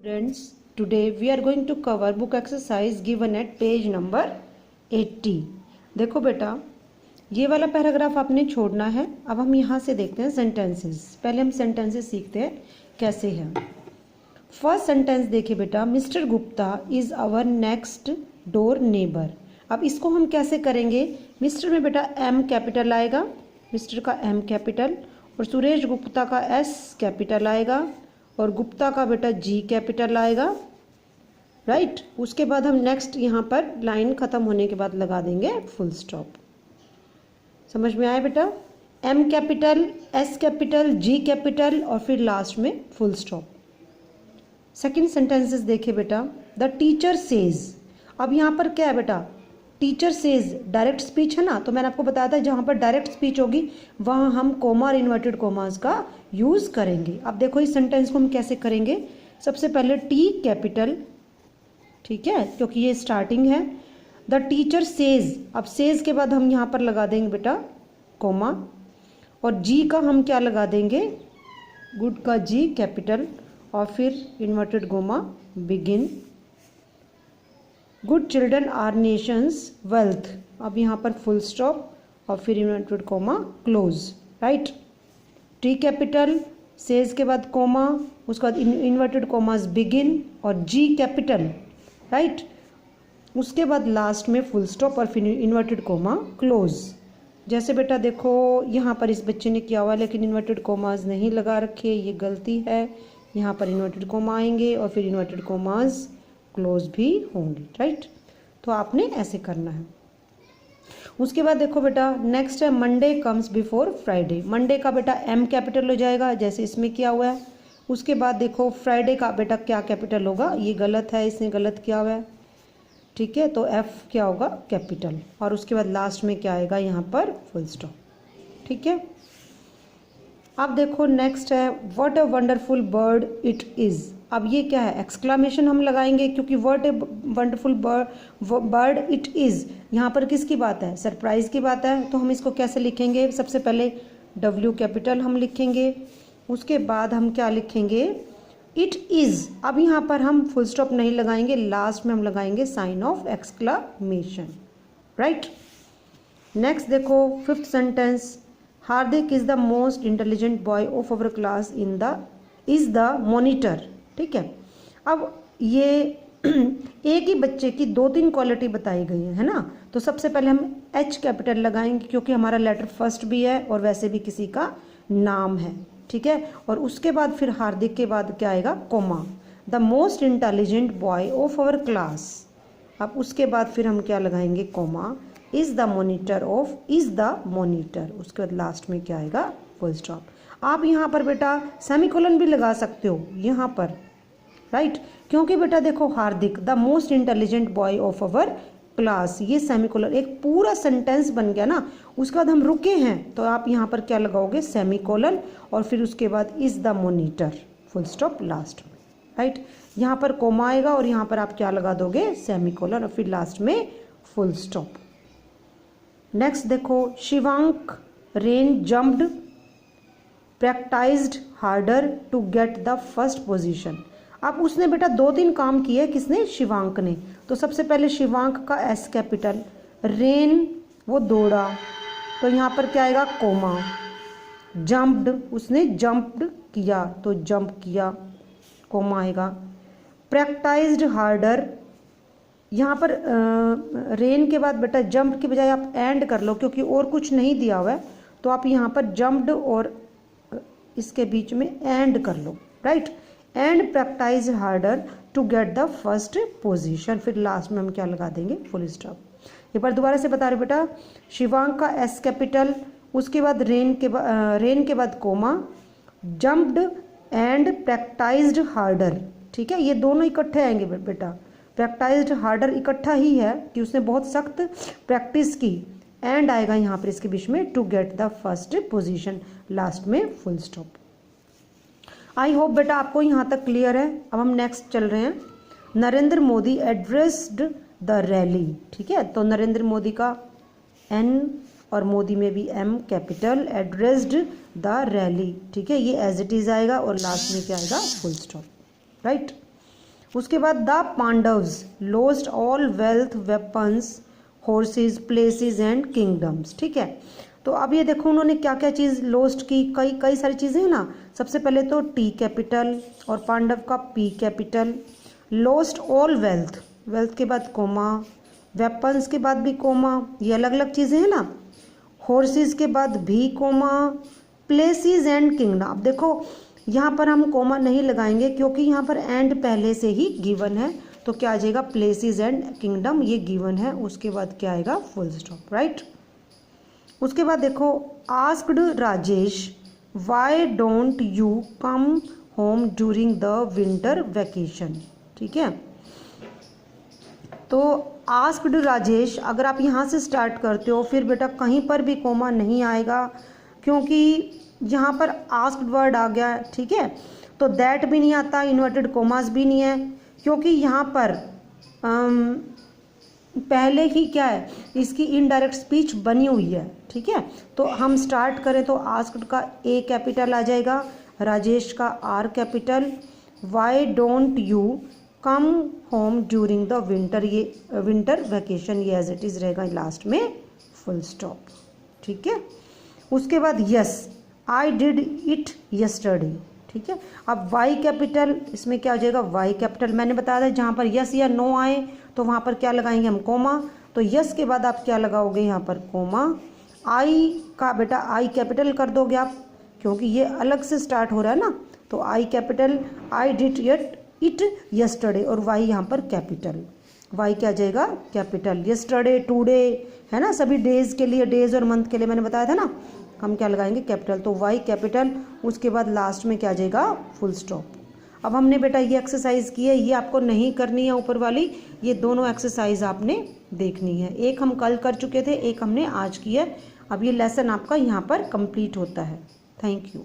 Students, today we are going to cover book exercise given at page number 80. देखो बेटा, ये वाला paragraph आपने छोड़ना है. अब हम यहाँ से देखते हैं सेंटेंसेस. पहले हम सेंटेंसेस सीखते हैं कैसे हैं. फर्स्ट सेंटेंस देखिए बेटा, Mister Gupta is our next door neighbour. अब इसको हम कैसे करेंगे? मिस्टर में बेटा एम कैपिटल आएगा, मिस्टर का एम कैपिटल, और सुरेश गुप्ता का एस कैपिटल आएगा, और गुप्ता का बेटा जी कैपिटल आएगा. राइट. उसके बाद हम नेक्स्ट यहाँ पर लाइन खत्म होने के बाद लगा देंगे फुल स्टॉप. समझ में आया बेटा? एम कैपिटल, एस कैपिटल, जी कैपिटल, और फिर लास्ट में फुल स्टॉप. सेकंड सेंटेंसेस देखिए बेटा, द टीचर सेज. अब यहाँ पर क्या है बेटा? टीचर सेज डायरेक्ट स्पीच है ना, तो मैंने आपको बताया था जहाँ पर डायरेक्ट स्पीच होगी वहाँ हम कोमा और इन्वर्टेड कोमास का यूज़ करेंगे. अब देखो इस सेंटेंस को हम कैसे करेंगे. सबसे पहले टी कैपिटल, ठीक है, क्योंकि ये स्टार्टिंग है. द टीचर सेज, अब सेज के बाद हम यहाँ पर लगा देंगे बेटा कोमा, और जी का हम क्या लगा देंगे? गुड का जी कैपिटल, और फिर inverted comma begin. Good children are nations wealth. अब यहाँ पर फुल स्टॉप और फिर inverted comma close. Right. T capital, says के बाद कोमा, उसके बाद इन्वर्टेड कोमास बिगिन और जी कैपिटल. राइट. उसके बाद लास्ट में फुल स्टॉप और फिर इन्वर्टेड कोमा क्लोज. जैसे बेटा देखो यहाँ पर इस बच्चे ने किया हुआ है, लेकिन इन्वर्टेड कोमास नहीं लगा रखे, ये गलती है. यहाँ पर इन्वर्टेड कोमा आएंगे और फिर इन्वर्टेड कोमास क्लोज भी होंगे. राइट. तो आपने ऐसे करना है. उसके बाद देखो बेटा नेक्स्ट है Monday comes before Friday. Monday का बेटा एम कैपिटल हो जाएगा जैसे इसमें किया हुआ है. उसके बाद देखो फ्राइडे का बेटा क्या कैपिटल होगा? ये गलत है, इसने गलत किया हुआ है. ठीक है, तो एफ क्या होगा? कैपिटल. और उसके बाद लास्ट में क्या आएगा? यहाँ पर फुल स्टॉप. ठीक है. अब देखो नेक्स्ट है what a wonderful bird it is. अब ये क्या है? एक्सक्लामेशन हम लगाएंगे क्योंकि what a wonderful bird it is, यहाँ पर किसकी बात है? सरप्राइज की बात है. तो हम इसको कैसे लिखेंगे? सबसे पहले डब्ल्यू कैपिटल हम लिखेंगे. उसके बाद हम क्या लिखेंगे? It is. अब यहाँ पर हम फुल स्टॉप नहीं लगाएंगे, लास्ट में हम लगाएंगे sign of exclamation. Right. Next देखो fifth sentence, Hardik is the most intelligent boy of our class in the is the monitor. ठीक है. अब ये एक ही बच्चे की 2-3 क्वालिटी बताई गई है ना. तो सबसे पहले हम एच कैपिटल लगाएंगे क्योंकि हमारा लेटर फर्स्ट भी है और वैसे भी किसी का नाम है. ठीक है. और उसके बाद फिर हार्दिक के बाद क्या आएगा? Comma. The most intelligent boy of our class. अब उसके बाद फिर हम क्या लगाएंगे? Comma. Is the monitor of, is the monitor. उसके बाद लास्ट में क्या आएगा? Full stop. आप यहाँ पर बेटा सेमीकोलन भी लगा सकते हो यहाँ पर. राइट. क्योंकि बेटा देखो Hardik the most intelligent boy of our class, ये सेमीकोलन एक पूरा सेंटेंस बन गया ना. उसके बाद हम रुके हैं तो आप यहाँ पर क्या लगाओगे? सेमीकोलन, और फिर उसके बाद is the monitor full stop last में. राइट. यहाँ पर कोमा आएगा और यहाँ पर आप क्या लगा दोगे? सेमीकोलन, और फिर लास्ट में फुल स्टॉप. नेक्स्ट देखो Shivank ran jumped practised harder to get the first position. अब उसने बेटा 2-3 काम किए. किसने? शिवांक ने. तो सबसे पहले शिवांक का एस कैपिटल, रेन वो दौड़ा, तो यहाँ पर क्या आएगा? कोमा. जम्प्ड, उसने जंप्ड किया तो जंप किया, कोमा आएगा. प्रैक्टाइज्ड हार्डर, यहाँ पर रेन के बाद बेटा जंप की बजाय आप एंड कर लो क्योंकि और कुछ नहीं दिया हुआ है. तो आप यहाँ पर जंप्ड और इसके बीच में एंड कर लो. Right. And practise harder to get the first position. फिर लास्ट में हम क्या लगा देंगे? Full stop. एक बार दोबारा से बता रहे बेटा, शिवांक का एस कैपिटल, उसके बाद रेन के बाद कोमा, जंप्ड एंड प्रैक्टाइज्ड हार्डर. ठीक है, ये दोनों इकट्ठे आएंगे बेटा. प्रैक्टाइज्ड हार्डर इकट्ठा ही है कि उसने बहुत सख्त प्रैक्टिस की. एंड आएगा यहाँ पर इसके बीच में to get the first position, last में फुल स्टॉप. आई होप बेटा आपको यहाँ तक क्लियर है. अब हम नेक्स्ट चल रहे हैं. Narendra Modi addressed the rally. ठीक है, तो नरेंद्र मोदी का एन और मोदी में भी M capital, addressed the rally. ठीक है, ये एज इट इज आएगा और लास्ट में क्या आएगा? Full stop. राइट. उसके बाद the Pandavas lost all wealth, weapons, horses, places and kingdoms. ठीक है, तो अब ये देखो उन्होंने क्या क्या चीज़ लॉस्ट की, कई कई सारी चीज़ें हैं ना। सबसे पहले तो टी कैपिटल और पांडव का P capital, lost all wealth, wealth के बाद कोमा, वेपन्स के बाद भी कोमा, ये अलग अलग चीज़ें हैं ना। हॉर्सेस के बाद भी कोमा, प्लेसेस एंड किंगडम। अब देखो यहाँ पर हम कोमा नहीं लगाएंगे क्योंकि यहाँ पर एंड पहले से ही गिवन है, तो क्या आ जाएगा प्लेसेस एंड किंगडम, ये गिवन है, उसके बाद क्या आएगा फुल स्टॉप, राइट। उसके बाद देखो asked Rajesh why don't you come home during the winter vacation. ठीक है, तो आस्क्ड राजेश, अगर आप यहाँ से स्टार्ट करते हो फिर बेटा कहीं पर भी कोमा नहीं आएगा क्योंकि यहाँ पर आस्क्ड वर्ड आ गया है। ठीक है, तो दैट भी नहीं आता, इन्वर्टेड कोमास भी नहीं है क्योंकि यहाँ पर पहले ही क्या है, इसकी इनडायरेक्ट स्पीच बनी हुई है। ठीक है, तो हम स्टार्ट करें तो आस्क्ड का ए कैपिटल आ जाएगा, राजेश का are capital, why don't you come home during the winter, ये विंटर वैकेशन, ये एज इट इज़ रहेगा लास्ट में फुल स्टॉप। ठीक है, उसके बाद yes I did it yesterday. ठीक है, अब वाई कैपिटल, इसमें क्या हो जाएगा वाई कैपिटल, मैंने बताया था जहाँ पर यस या नो आए तो वहाँ पर क्या लगाएंगे हम कोमा, तो यस के बाद आप क्या लगाओगे यहाँ पर कोमा, आई का बेटा आई कैपिटल कर दोगे आप क्योंकि ये अलग से स्टार्ट हो रहा है ना, तो आई capital, I did it yesterday, और वाई यहाँ पर कैपिटल, वाई क्या जाएगा कैपिटल, यस्टरडे टुडे है ना, सभी डेज के लिए, डेज और मंथ के लिए मैंने बताया था ना, हम क्या लगाएंगे कैपिटल, तो वाई कैपिटल, उसके बाद लास्ट में क्या जाएगा फुल स्टॉप। अब हमने बेटा ये एक्सरसाइज की है, ये आपको नहीं करनी है ऊपर वाली, ये दोनों एक्सरसाइज आपने देखनी है, एक हम कल कर चुके थे, एक हमने आज की है। अब ये लेसन आपका यहाँ पर कंप्लीट होता है। Thank you.